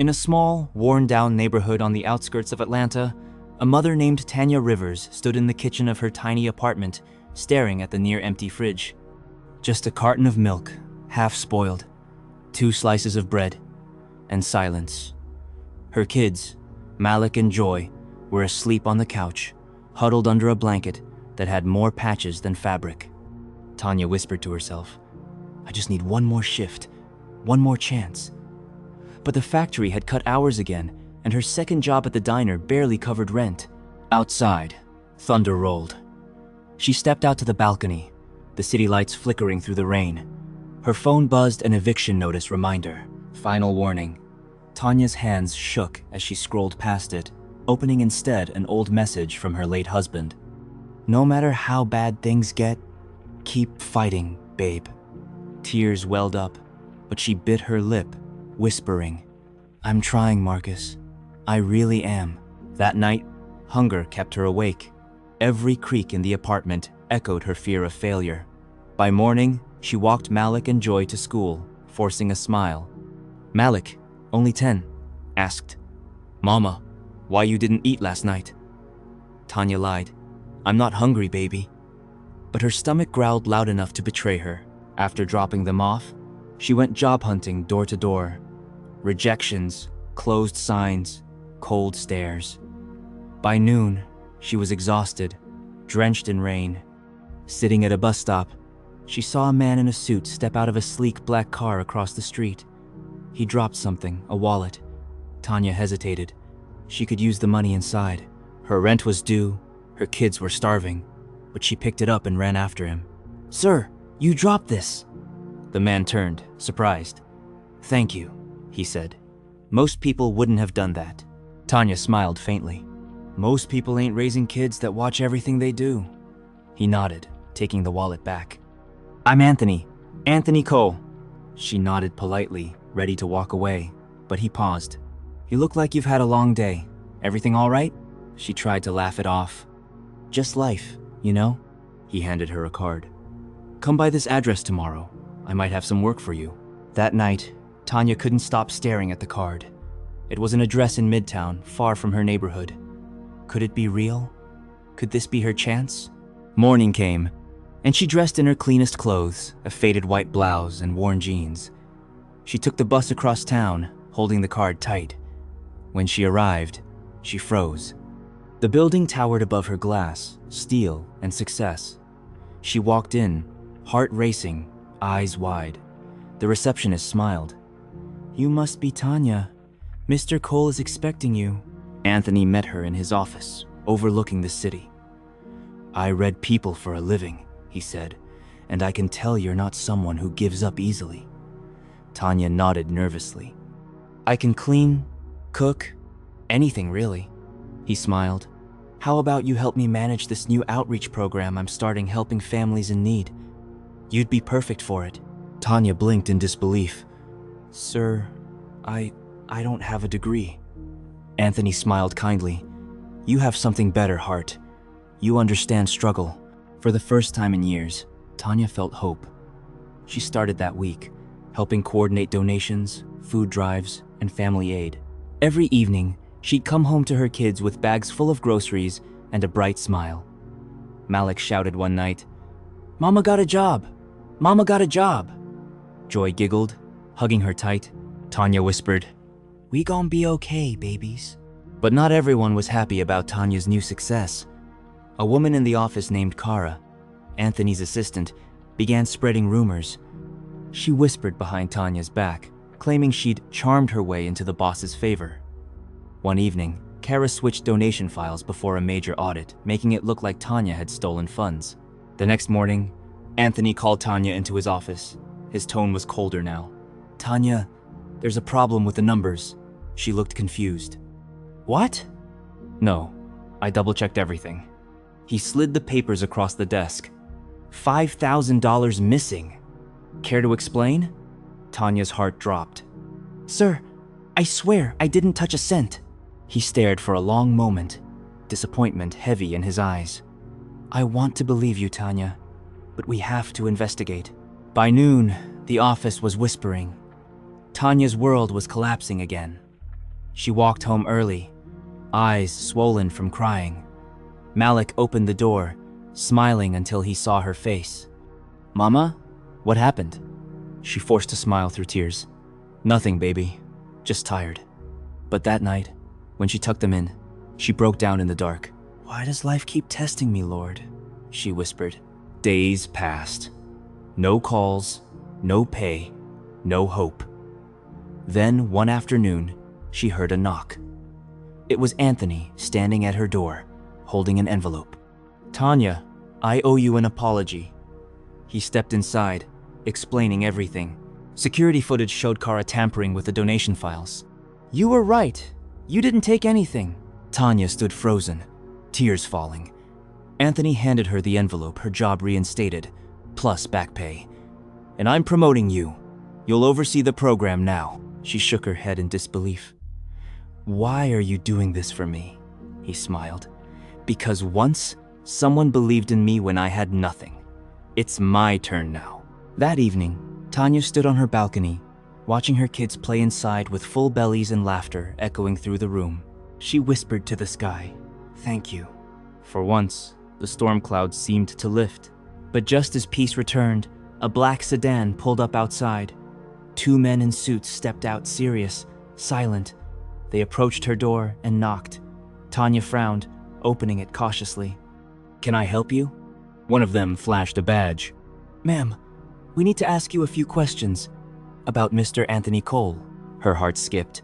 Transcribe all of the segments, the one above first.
In a small, worn-down neighborhood on the outskirts of Atlanta, a mother named Tanya Rivers stood in the kitchen of her tiny apartment, staring at the near-empty fridge. Just a carton of milk, half spoiled, 2 slices of bread, and silence. Her kids, Malik and Joy, were asleep on the couch, huddled under a blanket that had more patches than fabric. Tanya whispered to herself, "I just need one more shift, one more chance." But the factory had cut hours again, and her second job at the diner barely covered rent. Outside, thunder rolled. She stepped out to the balcony, the city lights flickering through the rain. Her phone buzzed an eviction notice reminder. Final warning. Tanya's hands shook as she scrolled past it, opening instead an old message from her late husband. "No matter how bad things get, keep fighting, babe." Tears welled up, but she bit her lip, whispering, "I'm trying, Marcus. I really am." That night, hunger kept her awake. Every creak in the apartment echoed her fear of failure. By morning, she walked Malik and Joy to school, forcing a smile. Malik, only 10, asked, "Mama, why you didn't eat last night?" Tanya lied, "I'm not hungry, baby." But her stomach growled loud enough to betray her. After dropping them off, she went job hunting door to door. Rejections, closed signs, cold stares. By noon, she was exhausted, drenched in rain. Sitting at a bus stop, she saw a man in a suit step out of a sleek black car across the street. He dropped something, a wallet. Tanya hesitated. She could use the money inside. Her rent was due, her kids were starving, but she picked it up and ran after him. "Sir, you dropped this." The man turned, surprised. "Thank you," he said. "Most people wouldn't have done that." Tanya smiled faintly. "Most people ain't raising kids that watch everything they do." He nodded, taking the wallet back. "I'm Anthony. Anthony Cole." She nodded politely, ready to walk away, but he paused. "You look like you've had a long day. Everything all right?" She tried to laugh it off. "Just life, you know?" He handed her a card. "Come by this address tomorrow. I might have some work for you." That night, Tanya couldn't stop staring at the card. It was an address in Midtown, far from her neighborhood. Could it be real? Could this be her chance? Morning came, and she dressed in her cleanest clothes, a faded white blouse and worn jeans. She took the bus across town, holding the card tight. When she arrived, she froze. The building towered above her glass, steel and success. She walked in, heart racing, eyes wide. The receptionist smiled. "You must be Tanya. Mr. Cole is expecting you." Anthony met her in his office, overlooking the city. "I read people for a living," he said, "and I can tell you're not someone who gives up easily." Tanya nodded nervously. "I can clean, cook, anything really." He smiled. "How about you help me manage this new outreach program I'm starting helping families in need? You'd be perfect for it." Tanya blinked in disbelief. "Sir, I don't have a degree." Anthony smiled kindly. "You have something better, Hart. You understand struggle." For the first time in years, Tanya felt hope. She started that week, helping coordinate donations, food drives, and family aid. Every evening, she'd come home to her kids with bags full of groceries and a bright smile. Malik shouted one night, "Mama got a job! Mama got a job!" Joy giggled, hugging her tight. Tanya whispered, "We gon' be okay, babies." But not everyone was happy about Tanya's new success. A woman in the office named Kara, Anthony's assistant, began spreading rumors. She whispered behind Tanya's back, claiming she'd charmed her way into the boss's favor. One evening, Kara switched donation files before a major audit, making it look like Tanya had stolen funds. The next morning, Anthony called Tanya into his office. His tone was colder now. "Tanya, there's a problem with the numbers." She looked confused. "What?" "No, I double-checked everything." He slid the papers across the desk. $5,000 missing. Care to explain? Tanya's heart dropped. "Sir, I swear I didn't touch a cent." He stared for a long moment, disappointment heavy in his eyes. "I want to believe you, Tanya, but we have to investigate." By noon, the office was whispering. Tanya's world was collapsing again. She walked home early, eyes swollen from crying. Malik opened the door, smiling until he saw her face. "Mama, what happened?" She forced a smile through tears. "Nothing, baby. Just tired." But that night, when she tucked them in, she broke down in the dark. "Why does life keep testing me, Lord?" she whispered. Days passed. No calls, no pay, no hope. Then, one afternoon, she heard a knock. It was Anthony standing at her door, holding an envelope. "Tanya, I owe you an apology." He stepped inside, explaining everything. Security footage showed Kara tampering with the donation files. "You were right. You didn't take anything." Tanya stood frozen, tears falling. Anthony handed her the envelope, her job reinstated, plus back pay. "And I'm promoting you. You'll oversee the program now." She shook her head in disbelief. "Why are you doing this for me?" He smiled. "Because once, someone believed in me when I had nothing. It's my turn now." That evening, Tanya stood on her balcony, watching her kids play inside with full bellies and laughter echoing through the room. She whispered to the sky, "Thank you." For once, the storm clouds seemed to lift. But just as peace returned, a black sedan pulled up outside. Two men in suits stepped out, serious, silent. They approached her door and knocked. Tanya frowned, opening it cautiously. "Can I help you?" One of them flashed a badge. "Ma'am, we need to ask you a few questions about Mr. Anthony Cole." Her heart skipped.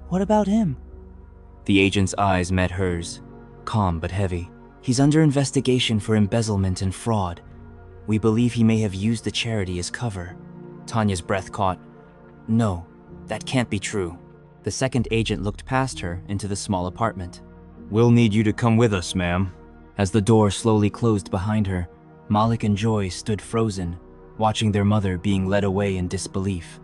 "What about him?" The agent's eyes met hers, calm but heavy. "He's under investigation for embezzlement and fraud. We believe he may have used the charity as cover." Tanya's breath caught. "No, that can't be true." The second agent looked past her into the small apartment. "We'll need you to come with us, ma'am." As the door slowly closed behind her, Malik and Joy stood frozen, watching their mother being led away in disbelief.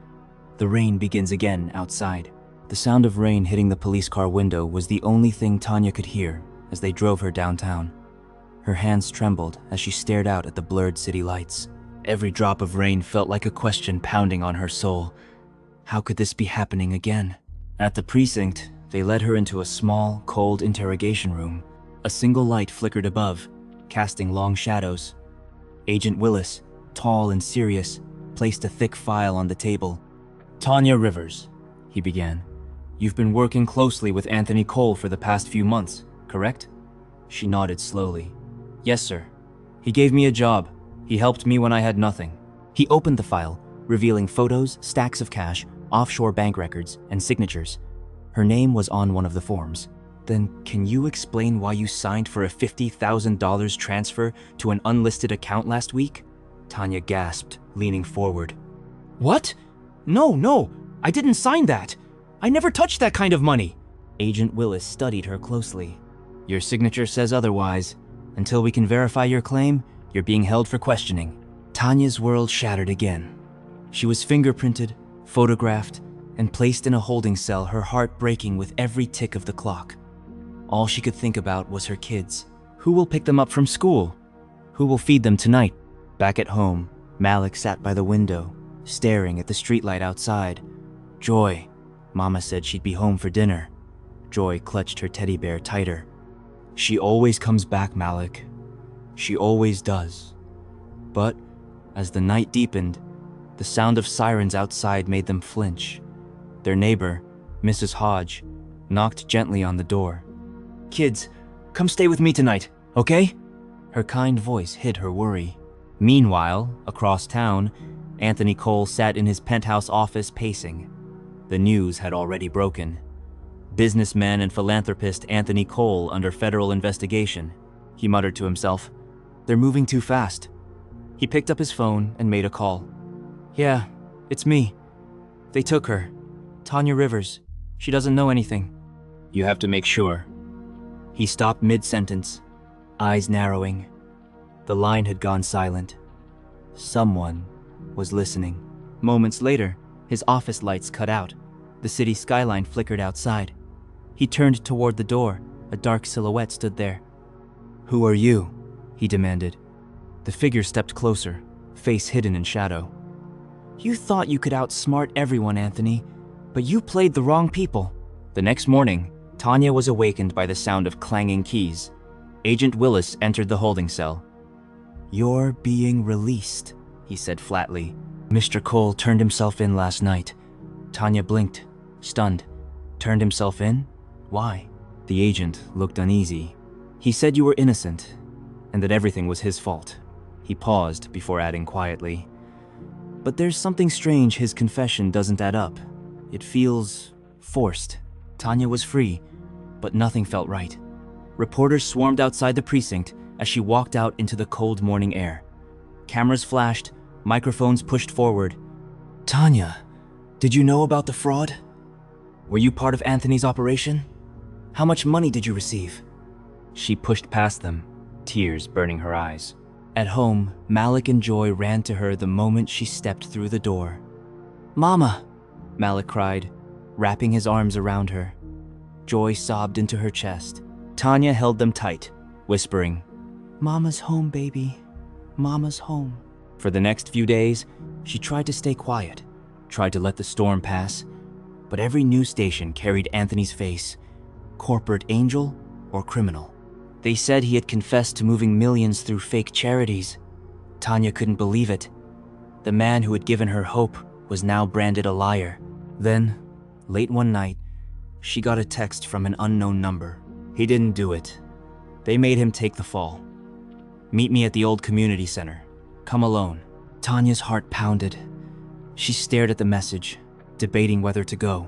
The rain begins again outside. The sound of rain hitting the police car window was the only thing Tanya could hear as they drove her downtown. Her hands trembled as she stared out at the blurred city lights. Every drop of rain felt like a question pounding on her soul. How could this be happening again? At the precinct, they led her into a small, cold interrogation room. A single light flickered above, casting long shadows. Agent Willis, tall and serious, placed a thick file on the table. "Tanya Rivers," he began. "You've been working closely with Anthony Cole for the past few months, correct?" She nodded slowly. "Yes, sir. He gave me a job. He helped me when I had nothing." He opened the file, revealing photos, stacks of cash, offshore bank records, and signatures. Her name was on one of the forms. "Then can you explain why you signed for a $50,000 transfer to an unlisted account last week?" Tanya gasped, leaning forward. "What? No, I didn't sign that. I never touched that kind of money." Agent Willis studied her closely. "Your signature says otherwise. Until we can verify your claim, you're being held for questioning." Tanya's world shattered again. She was fingerprinted, photographed, and placed in a holding cell, her heart breaking with every tick of the clock. All she could think about was her kids. Who will pick them up from school? Who will feed them tonight? Back at home, Malik sat by the window, staring at the streetlight outside. "Joy," Mama said she'd be home for dinner. Joy clutched her teddy bear tighter. "She always comes back, Malik. She always does." But as the night deepened, the sound of sirens outside made them flinch. Their neighbor, Mrs. Hodge, knocked gently on the door. "Kids, come stay with me tonight, okay?" Her kind voice hid her worry. Meanwhile, across town, Anthony Cole sat in his penthouse office pacing. The news had already broken. Businessman and philanthropist Anthony Cole under federal investigation. He muttered to himself, "They're moving too fast." He picked up his phone and made a call. "Yeah, it's me. They took her. Tanya Rivers. She doesn't know anything." "You have to make sure." He stopped mid-sentence, eyes narrowing. The line had gone silent. Someone was listening. Moments later, his office lights cut out. The city skyline flickered outside. He turned toward the door. A dark silhouette stood there. "Who are you?" he demanded. The figure stepped closer, face hidden in shadow. "You thought you could outsmart everyone, Anthony, but you played the wrong people." The next morning, Tanya was awakened by the sound of clanging keys. Agent Willis entered the holding cell. "You're being released," he said flatly. "Mr. Cole turned himself in last night." Tanya blinked, stunned. "Turned himself in? Why?" The agent looked uneasy. "He said you were innocent, and that everything was his fault." He paused before adding quietly, "But there's something strange his confession doesn't add up. It feels forced." Tanya was free, but nothing felt right. Reporters swarmed outside the precinct as she walked out into the cold morning air. Cameras flashed, microphones pushed forward. "Tanya, did you know about the fraud? Were you part of Anthony's operation? How much money did you receive?" She pushed past them, tears burning her eyes. At home, Malik and Joy ran to her the moment she stepped through the door. "Mama!" Malik cried, wrapping his arms around her. Joy sobbed into her chest. Tanya held them tight, whispering, "Mama's home, baby. Mama's home." For the next few days, she tried to stay quiet, tried to let the storm pass, but every news station carried Anthony's face, corporate angel or criminal. They said he had confessed to moving millions through fake charities. Tanya couldn't believe it. The man who had given her hope was now branded a liar. Then, late one night, she got a text from an unknown number. He didn't do it. They made him take the fall. "Meet me at the old community center. Come alone." Tanya's heart pounded. She stared at the message, debating whether to go.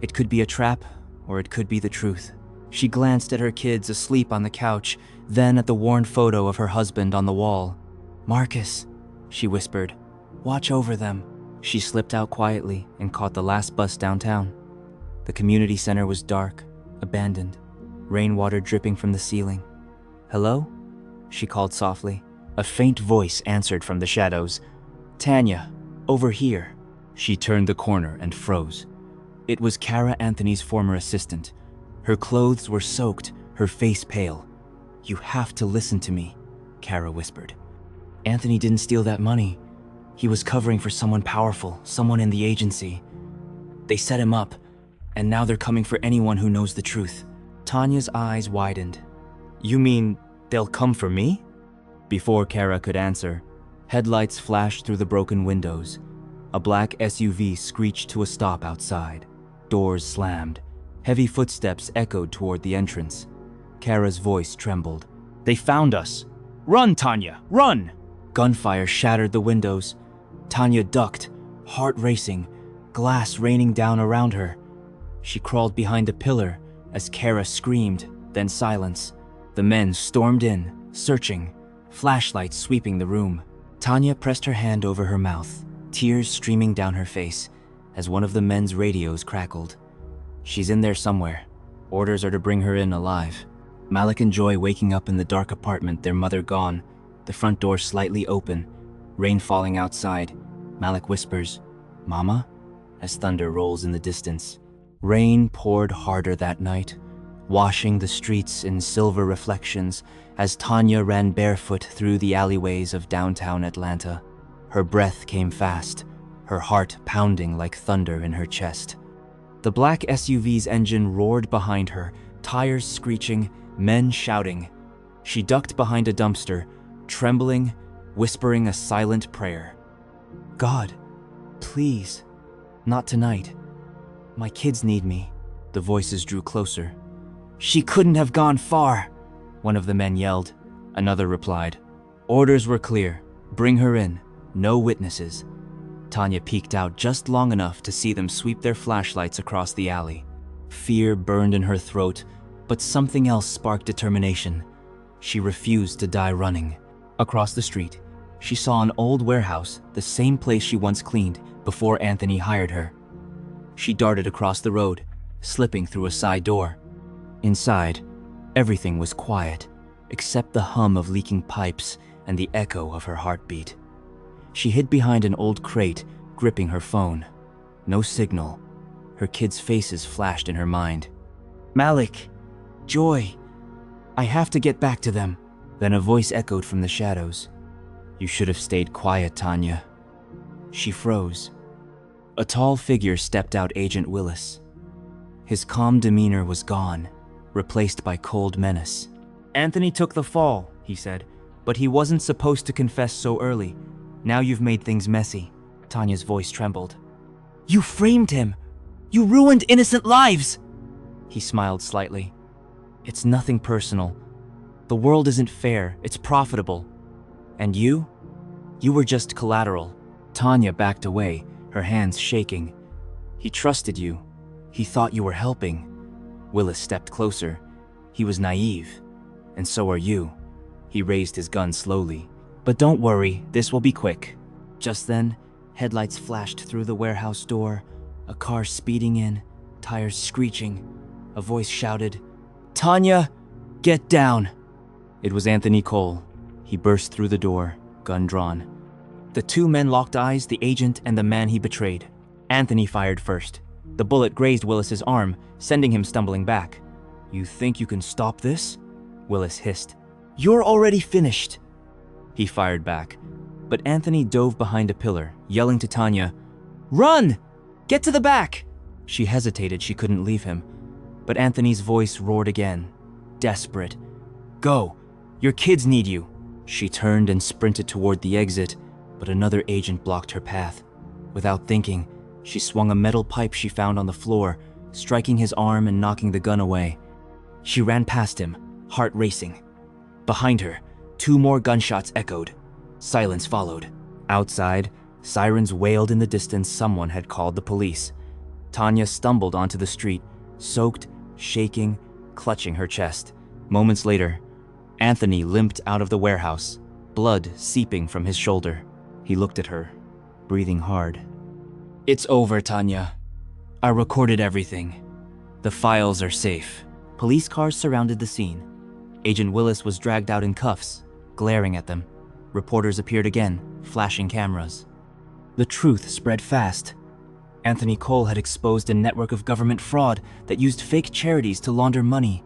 It could be a trap, or it could be the truth. She glanced at her kids asleep on the couch, then at the worn photo of her husband on the wall. "Marcus," she whispered, "watch over them." She slipped out quietly and caught the last bus downtown. The community center was dark, abandoned, rainwater dripping from the ceiling. "Hello?" she called softly. A faint voice answered from the shadows. "Tanya, over here." She turned the corner and froze. It was Kara Anthony's former assistant. Her clothes were soaked, her face pale. "You have to listen to me," Kara whispered. "Anthony didn't steal that money. He was covering for someone powerful, someone in the agency. They set him up, and now they're coming for anyone who knows the truth." Tanya's eyes widened. "You mean they'll come for me?" Before Kara could answer, headlights flashed through the broken windows. A black SUV screeched to a stop outside. Doors slammed. Heavy footsteps echoed toward the entrance. Kara's voice trembled. "They found us! Run, Tanya, run!" Gunfire shattered the windows. Tanya ducked, heart racing, glass raining down around her. She crawled behind a pillar as Kara screamed, then silence. The men stormed in, searching, flashlights sweeping the room. Tanya pressed her hand over her mouth, tears streaming down her face as one of the men's radios crackled. "She's in there somewhere. Orders are to bring her in alive." Malik and Joy waking up in the dark apartment, their mother gone, the front door slightly open, rain falling outside. Malik whispers, "Mama?" as thunder rolls in the distance. Rain poured harder that night, washing the streets in silver reflections as Tanya ran barefoot through the alleyways of downtown Atlanta. Her breath came fast, her heart pounding like thunder in her chest. The black SUV's engine roared behind her, tires screeching, men shouting. She ducked behind a dumpster, trembling, whispering a silent prayer. "God, please, not tonight. My kids need me." The voices drew closer. "She couldn't have gone far," one of the men yelled. Another replied, "Orders were clear. Bring her in. No witnesses." Tanya peeked out just long enough to see them sweep their flashlights across the alley. Fear burned in her throat, but something else sparked determination. She refused to die running. Across the street, she saw an old warehouse, the same place she once cleaned before Anthony hired her. She darted across the road, slipping through a side door. Inside, everything was quiet, except the hum of leaking pipes and the echo of her heartbeat. She hid behind an old crate, gripping her phone. No signal. Her kids' faces flashed in her mind. "Malik, Joy, I have to get back to them." Then a voice echoed from the shadows. "You should have stayed quiet, Tanya." She froze. A tall figure stepped out, Agent Willis. His calm demeanor was gone, replaced by cold menace. "Anthony took the fall," he said, "but he wasn't supposed to confess so early. Now you've made things messy." Tanya's voice trembled. "You framed him! You ruined innocent lives!" He smiled slightly. "It's nothing personal. The world isn't fair, it's profitable. And you? You were just collateral." Tanya backed away, her hands shaking. "He trusted you. He thought you were helping." Willis stepped closer. "He was naive. And so are you." He raised his gun slowly. "But don't worry, this will be quick." Just then, headlights flashed through the warehouse door, a car speeding in, tires screeching. A voice shouted, "Tanya, get down!" It was Anthony Cole. He burst through the door, gun drawn. The two men locked eyes, the agent and the man he betrayed. Anthony fired first. The bullet grazed Willis's arm, sending him stumbling back. "You think you can stop this?" Willis hissed. "You're already finished." He fired back, but Anthony dove behind a pillar, yelling to Tanya, "Run! Get to the back!" She hesitated, she couldn't leave him. But Anthony's voice roared again, desperate. "Go! Your kids need you!" She turned and sprinted toward the exit, but another agent blocked her path. Without thinking, she swung a metal pipe she found on the floor, striking his arm and knocking the gun away. She ran past him, heart racing. Behind her, 2 more gunshots echoed. Silence followed. Outside, sirens wailed in the distance. Someone had called the police. Tanya stumbled onto the street, soaked, shaking, clutching her chest. Moments later, Anthony limped out of the warehouse, blood seeping from his shoulder. He looked at her, breathing hard. "It's over, Tanya. I recorded everything. The files are safe." Police cars surrounded the scene. Agent Willis was dragged out in cuffs, glaring at them. Reporters appeared again, flashing cameras. The truth spread fast. Anthony Cole had exposed a network of government fraud that used fake charities to launder money.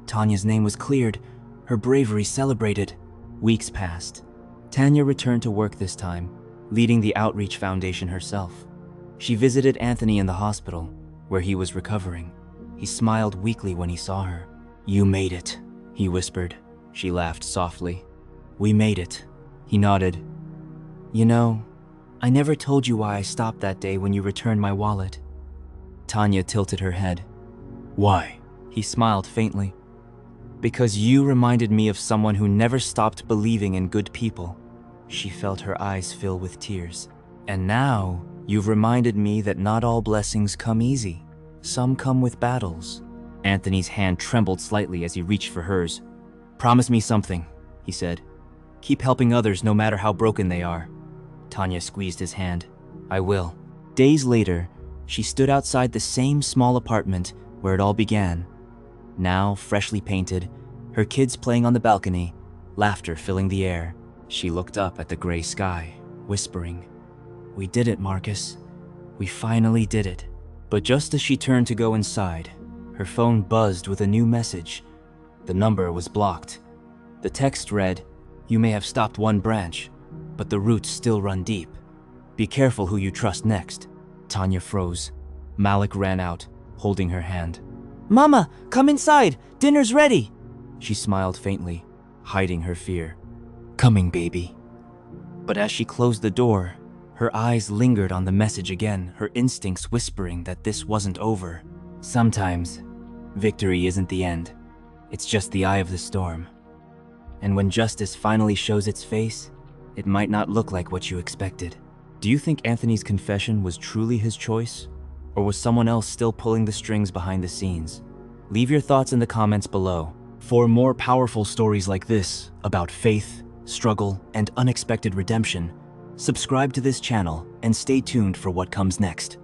Tanya's name was cleared, her bravery celebrated. Weeks passed. Tanya returned to work this time, leading the Outreach Foundation herself. She visited Anthony in the hospital, where he was recovering. He smiled weakly when he saw her. "You made it," he whispered. She laughed softly. "We made it." He nodded. "You know, I never told you why I stopped that day when you returned my wallet." Tanya tilted her head. "Why?" He smiled faintly. "Because you reminded me of someone who never stopped believing in good people." She felt her eyes fill with tears. "And now, you've reminded me that not all blessings come easy. Some come with battles." Anthony's hand trembled slightly as he reached for hers. "Promise me something," he said. "Keep helping others no matter how broken they are." Tanya squeezed his hand. "I will." Days later, she stood outside the same small apartment where it all began. Now freshly painted, her kids playing on the balcony, laughter filling the air. She looked up at the gray sky, whispering, "We did it, Marcus. We finally did it." But just as she turned to go inside, her phone buzzed with a new message. The number was blocked. The text read, "You may have stopped one branch, but the roots still run deep. Be careful who you trust next." Tanya froze. Malik ran out, holding her hand. "Mama, come inside! Dinner's ready!" She smiled faintly, hiding her fear. "Coming, baby." But as she closed the door, her eyes lingered on the message again, her instincts whispering that this wasn't over. Sometimes, victory isn't the end. It's just the eye of the storm. And when justice finally shows its face, it might not look like what you expected. Do you think Anthony's confession was truly his choice? Or was someone else still pulling the strings behind the scenes? Leave your thoughts in the comments below. For more powerful stories like this, about faith, struggle, and unexpected redemption, subscribe to this channel and stay tuned for what comes next.